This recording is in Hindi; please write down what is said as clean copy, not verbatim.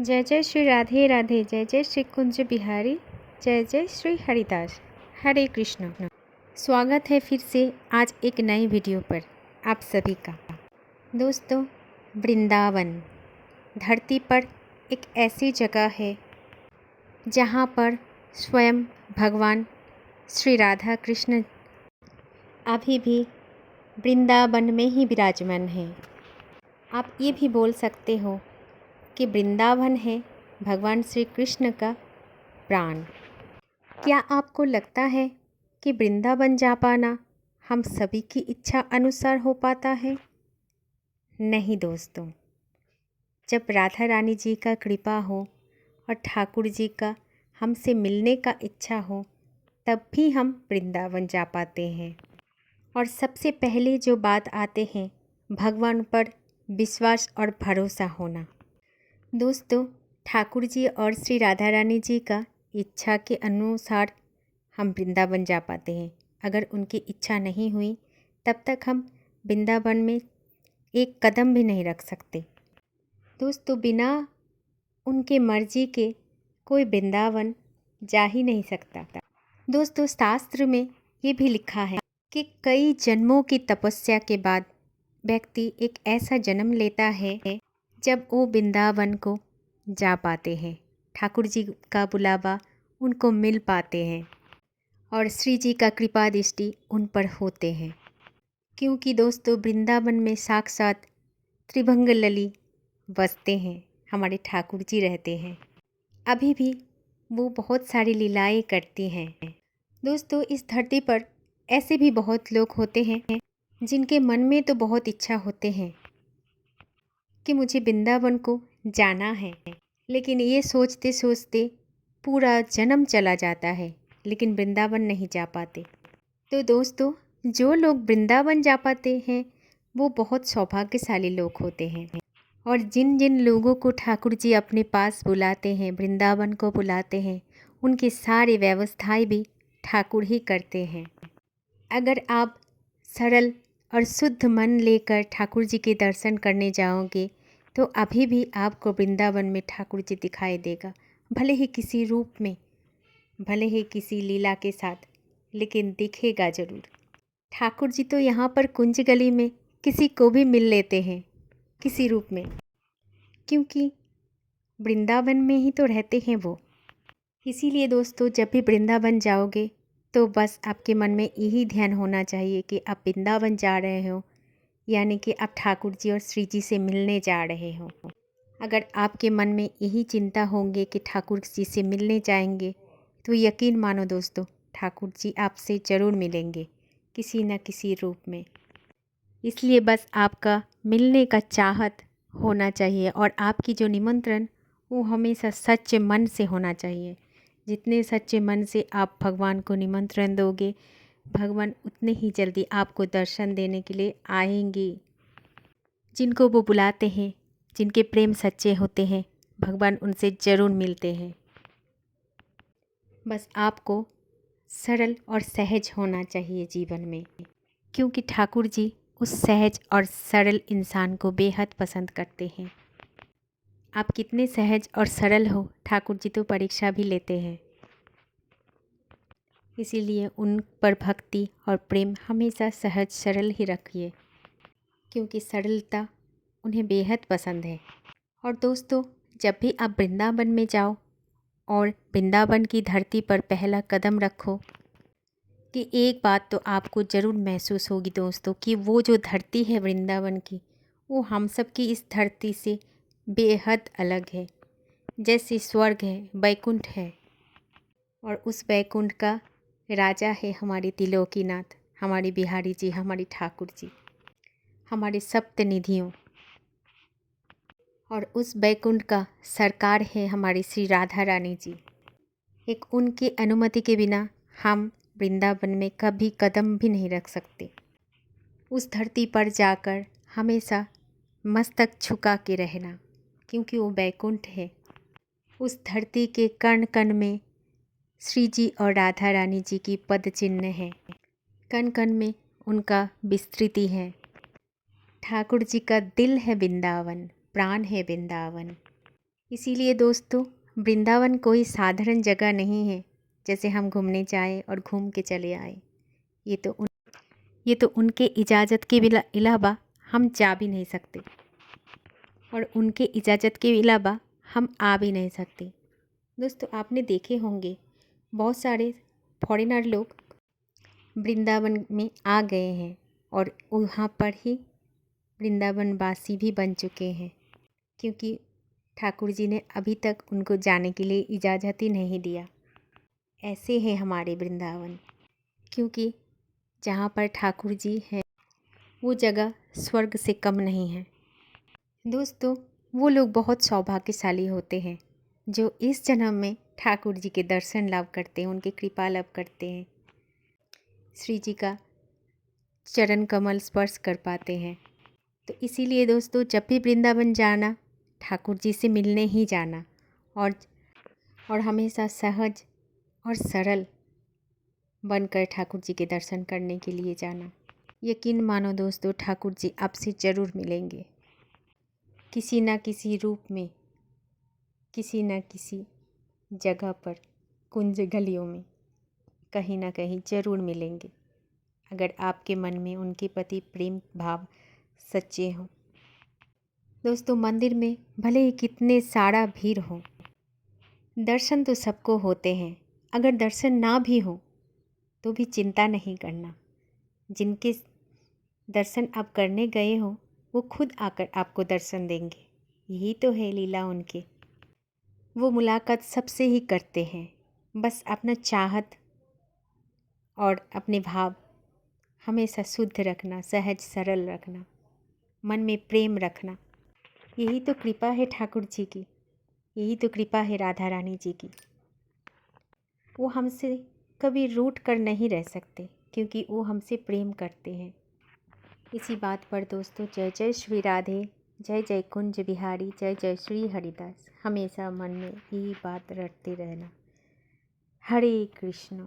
जय जय श्री राधे राधे, जय जय श्री कुंज बिहारी, जय जय श्री हरिदास। हरे कृष्ण। स्वागत है फिर से आज एक नई वीडियो पर आप सभी का। दोस्तों, वृंदावन धरती पर एक ऐसी जगह है जहाँ पर स्वयं भगवान श्री राधा कृष्ण अभी भी वृंदावन में ही विराजमान है। आप ये भी बोल सकते हो कि वृंदावन है भगवान श्री कृष्ण का प्राण। क्या आपको लगता है कि वृंदावन जा पाना हम सभी की इच्छा अनुसार हो पाता है? नहीं दोस्तों, जब राधा रानी जी का कृपा हो और ठाकुर जी का हमसे मिलने का इच्छा हो तब भी हम वृंदावन जा पाते हैं। और सबसे पहले जो बात आते हैं भगवान पर विश्वास और भरोसा होना। दोस्तों, ठाकुर जी और श्री राधा रानी जी का इच्छा के अनुसार हम वृंदावन जा पाते हैं। अगर उनकी इच्छा नहीं हुई तब तक हम वृंदावन में एक कदम भी नहीं रख सकते। दोस्तों, बिना उनके मर्जी के कोई वृंदावन जा ही नहीं सकता। दोस्तों, शास्त्र में ये भी लिखा है कि कई जन्मों की तपस्या के बाद व्यक्ति एक ऐसा जन्म लेता है जब वो वृंदावन को जा पाते हैं, ठाकुर जी का बुलावा उनको मिल पाते हैं और श्री जी का कृपा दृष्टि उन पर होते हैं। क्योंकि दोस्तों, वृंदावन में साक्षात त्रिभंग लली बसते हैं, हमारे ठाकुर जी रहते हैं। अभी भी वो बहुत सारी लीलाएं करती हैं। दोस्तों, इस धरती पर ऐसे भी बहुत लोग होते हैं जिनके मन में तो बहुत इच्छा होते हैं कि मुझे वृंदावन को जाना है, लेकिन ये सोचते सोचते पूरा जन्म चला जाता है लेकिन वृंदावन नहीं जा पाते। तो दोस्तों, जो लोग वृंदावन जा पाते हैं वो बहुत सौभाग्यशाली लोग होते हैं। और जिन जिन लोगों को ठाकुर जी अपने पास बुलाते हैं, वृंदावन को बुलाते हैं, उनकी सारी व्यवस्थाएं भी ठाकुर ही करते हैं। अगर आप सरल और शुद्ध मन लेकर ठाकुर जी के दर्शन करने जाओगे तो अभी भी आपको वृंदावन में ठाकुर जी दिखाई देगा, भले ही किसी रूप में, भले ही किसी लीला के साथ, लेकिन दिखेगा ज़रूर। ठाकुर जी तो यहाँ पर कुंज गली में किसी को भी मिल लेते हैं किसी रूप में, क्योंकि वृंदावन में ही तो रहते हैं वो। इसीलिए दोस्तों, जब भी वृंदावन जाओगे तो बस आपके मन में यही ध्यान होना चाहिए कि आप वृंदावन जा रहे हो, यानी कि आप ठाकुर जी और श्री जी से मिलने जा रहे हो। अगर आपके मन में यही चिंता होंगे कि ठाकुर जी से मिलने जाएंगे तो यकीन मानो दोस्तों, ठाकुर जी आपसे ज़रूर मिलेंगे किसी न किसी रूप में। इसलिए बस आपका मिलने का चाहत होना चाहिए और आपकी जो निमंत्रण वो हमेशा सच्चे मन से होना चाहिए। जितने सच्चे मन से आप भगवान को निमंत्रण दोगे, भगवान उतने ही जल्दी आपको दर्शन देने के लिए आएंगे। जिनको वो बुलाते हैं, जिनके प्रेम सच्चे होते हैं, भगवान उनसे ज़रूर मिलते हैं। बस आपको सरल और सहज होना चाहिए जीवन में, क्योंकि ठाकुर जी उस सहज और सरल इंसान को बेहद पसंद करते हैं। आप कितने सहज और सरल हो, ठाकुर जी तो परीक्षा भी लेते हैं। इसीलिए उन पर भक्ति और प्रेम हमेशा सहज सरल ही रखिए, क्योंकि सरलता उन्हें बेहद पसंद है। और दोस्तों, जब भी आप वृंदावन में जाओ और वृंदावन की धरती पर पहला कदम रखो कि एक बात तो आपको ज़रूर महसूस होगी दोस्तों, कि वो जो धरती है वृंदावन की, वो हम सब की इस धरती से बेहद अलग है। जैसे स्वर्ग है, वैकुंठ है, और उस वैकुंठ का राजा है हमारे त्रिलोकीनाथ, हमारे बिहारी जी, हमारे ठाकुर जी, हमारे सप्तनिधियों। और उस वैकुंठ का सरकार है हमारी श्री राधा रानी जी। एक उनकी अनुमति के बिना हम वृंदावन में कभी कदम भी नहीं रख सकते। उस धरती पर जाकर हमेशा मस्तक झुका के रहना, क्योंकि वो वैकुंठ है। उस धरती के कण कण में श्री जी और राधा रानी जी की पद चिन्ह है, कण कण में उनका विस्तृति है। ठाकुर जी का दिल है वृंदावन, प्राण है वृंदावन। इसीलिए दोस्तों, वृंदावन कोई साधारण जगह नहीं है जैसे हम घूमने जाएं और घूम के चले आए। ये तो उनके इजाज़त के अलावा हम जा भी नहीं सकते, और उनके इजाज़त के अलावा हम आ भी नहीं सकते। दोस्तों, आपने देखे होंगे बहुत सारे फॉरेनर लोग वृंदावन में आ गए हैं और वहाँ पर ही वृंदावन वासी भी बन चुके हैं, क्योंकि ठाकुर जी ने अभी तक उनको जाने के लिए इजाज़त ही नहीं दिया। ऐसे हैं हमारे वृंदावन, क्योंकि जहाँ पर ठाकुर जी हैं वो जगह स्वर्ग से कम नहीं है। दोस्तों, वो लोग बहुत सौभाग्यशाली होते हैं जो इस जन्म में ठाकुर जी के दर्शन लाभ करते हैं, उनकी कृपा लाभ करते हैं, श्री जी का चरण कमल स्पर्श कर पाते हैं। तो इसीलिए दोस्तों, जब भी वृंदावन जाना, ठाकुर जी से मिलने ही जाना, और हमेशा सहज और सरल बनकर ठाकुर जी के दर्शन करने के लिए जाना। यकीन मानो दोस्तों, ठाकुर जी आपसे ज़रूर मिलेंगे, किसी न किसी रूप में, किसी न किसी जगह पर, कुंज गलियों में, कहीं ना कहीं ज़रूर मिलेंगे, अगर आपके मन में उनके प्रति प्रेम भाव सच्चे हों। दोस्तों, मंदिर में भले ही कितने सारा भीड़ हो, दर्शन तो सबको होते हैं। अगर दर्शन ना भी हो तो भी चिंता नहीं करना। जिनके दर्शन आप करने गए हो वो खुद आकर आपको दर्शन देंगे। यही तो है लीला उनकी। वो मुलाकात सबसे ही करते हैं। बस अपना चाहत और अपने भाव हमेशा शुद्ध रखना, सहज सरल रखना, मन में प्रेम रखना। यही तो कृपा है ठाकुर जी की, यही तो कृपा है राधा रानी जी की। वो हमसे कभी रूठ कर नहीं रह सकते, क्योंकि वो हमसे प्रेम करते हैं। इसी बात पर दोस्तों, जय जय श्री राधे, जय जय कुंज बिहारी, जय जय श्री हरिदास, हमेशा मन में यही बात रटते रहना। हरे कृष्ण।